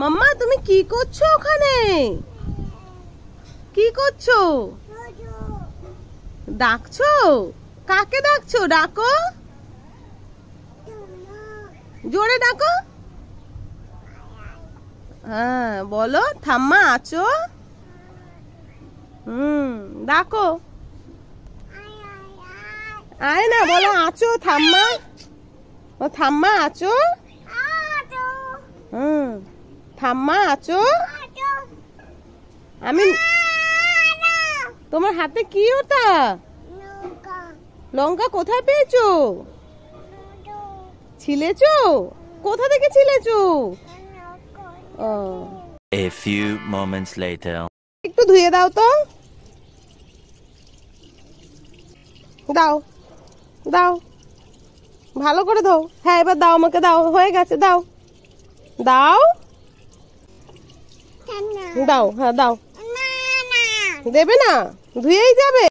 মাম্মা তুমি কি করছো ওখানে? কি করছো? ডাকছো? কাকে ডাকছো? ডাকো, জোরে ডাকো। হ্যাঁ বলো, ঠাম্মা আছো? ডাকো। আয় না, বলো আছো ঠাম্মা। ও ঠাম্মা আছো? ঠাম্মা আছো? আমি তোমার হাতে কি ওটা? লঙ্কা কোথায় পেয়েছো? ছিলেছো? কোথা থেকে ছিলেছো? ও, A few moments later. একটু ধুয়ে দাও তো। দাও দাও, ভালো করে দাও। হ্যাঁ এবার দাও, আমাকে দাও, হয়ে গেছে, দাও দাও দাও। হ্যাঁ দাও। দেবে না? ধুয়েই যাবে।